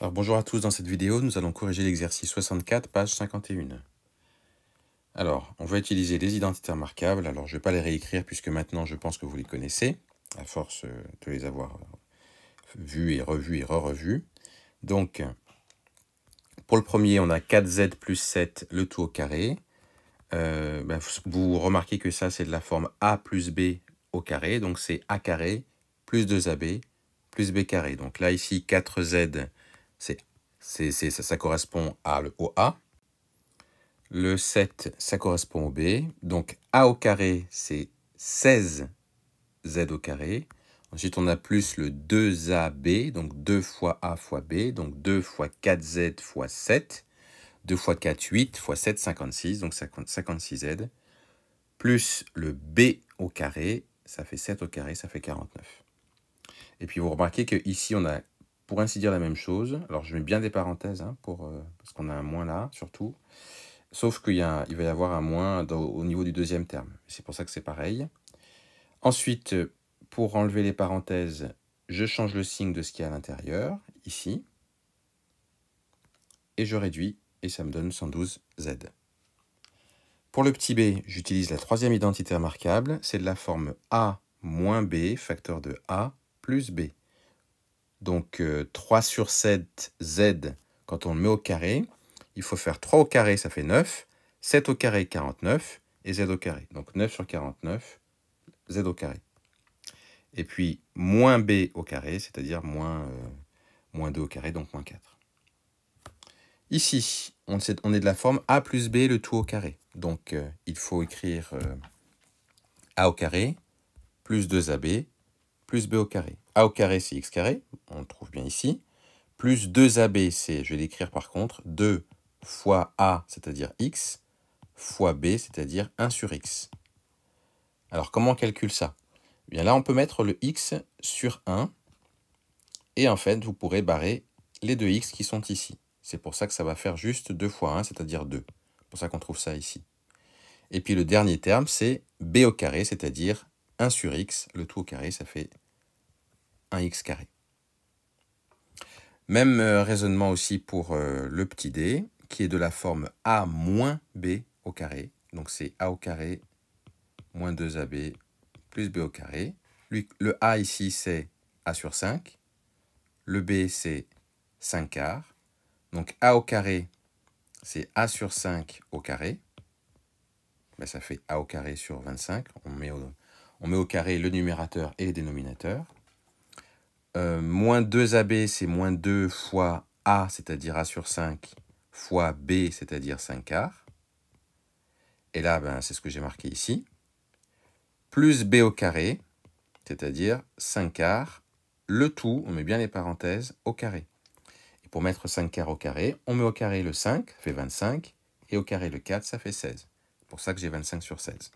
Alors bonjour à tous, dans cette vidéo, nous allons corriger l'exercice 64, page 51. Alors, on va utiliser les identités remarquables. Alors, je ne vais pas les réécrire puisque maintenant, je pense que vous les connaissez, à force de les avoir vus et revus et re-revus. Donc, pour le premier, on a 4z plus 7, le tout au carré. Vous remarquez que ça, c'est de la forme a plus b au carré. Donc, c'est a carré plus 2ab plus b carré. Donc là, ici, 4z, ça correspond au A. Le 7, ça correspond au B. Donc A au carré, c'est 16z au carré. Ensuite, on a plus le 2ab, donc 2 fois A fois B, donc 2 fois 4z fois 7. 2 fois 4, 8, fois 7, 56, donc 56z. Plus le B au carré, ça fait 7 au carré, ça fait 49. Et puis vous remarquez qu'ici, on a, pour ainsi dire, la même chose. Alors je mets bien des parenthèses, parce qu'on a un moins là, surtout. Sauf qu'il va y avoir un moins au niveau du deuxième terme. C'est pour ça que c'est pareil. Ensuite, pour enlever les parenthèses, je change le signe de ce qu'il y a à l'intérieur, ici. Et je réduis, et ça me donne 112z. Pour le petit b, j'utilise la troisième identité remarquable. C'est de la forme a moins b, facteur de a, plus b. Donc 3 sur 7 z, quand on le met au carré, il faut faire 3 au carré, ça fait 9. 7 au carré, 49. Et z au carré. Donc 9 sur 49, z au carré. Et puis moins b au carré, c'est-à-dire moins 2 au carré, donc moins 4. Ici, on est de la forme a plus b, le tout au carré. Donc il faut écrire a au carré plus 2ab plus b au carré. A au carré, c'est x carré, on le trouve bien ici. Plus 2ab, c'est, je vais l'écrire par contre, 2 fois a, c'est-à-dire x, fois b, c'est-à-dire 1 sur x. Alors, comment on calcule ça? Eh bien là, on peut mettre le x sur 1, et en fait, vous pourrez barrer les deux x qui sont ici. C'est pour ça que ça va faire juste 2 fois 1, c'est-à-dire 2. C'est pour ça qu'on trouve ça ici. Et puis le dernier terme, c'est b au carré, c'est-à-dire 1 sur x. Le tout au carré, ça fait 1x carré. Même raisonnement aussi pour le petit d, qui est de la forme a moins b au carré. Donc c'est a au carré moins 2ab plus b au carré. Le a ici, c'est a sur 5. Le b, c'est 5 quarts. Donc a au carré, c'est a sur 5 au carré. Ben, ça fait a au carré sur 25. On met au carré le numérateur et le dénominateur. Moins 2ab, c'est moins 2 fois a, c'est-à-dire a sur 5, fois b, c'est-à-dire 5 quarts. Et là, ben, c'est ce que j'ai marqué ici. Plus b au carré, c'est-à-dire 5 quarts. Le tout, on met bien les parenthèses, au carré. Et pour mettre 5 quarts au carré, on met au carré le 5, ça fait 25. Et au carré le 4, ça fait 16. C'est pour ça que j'ai 25 sur 16.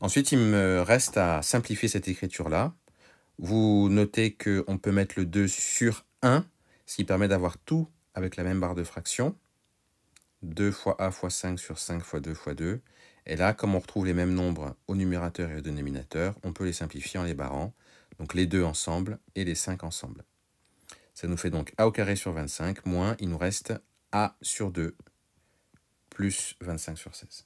Ensuite, il me reste à simplifier cette écriture-là. Vous notez qu'on peut mettre le 2 sur 1, ce qui permet d'avoir tout avec la même barre de fraction. 2 fois a fois 5 sur 5 fois 2 fois 2. Et là, comme on retrouve les mêmes nombres au numérateur et au dénominateur, on peut les simplifier en les barrant. Donc les 2 ensemble et les 5 ensemble. Ça nous fait donc a au carré sur 25, moins, il nous reste a sur 2, plus 25 sur 16.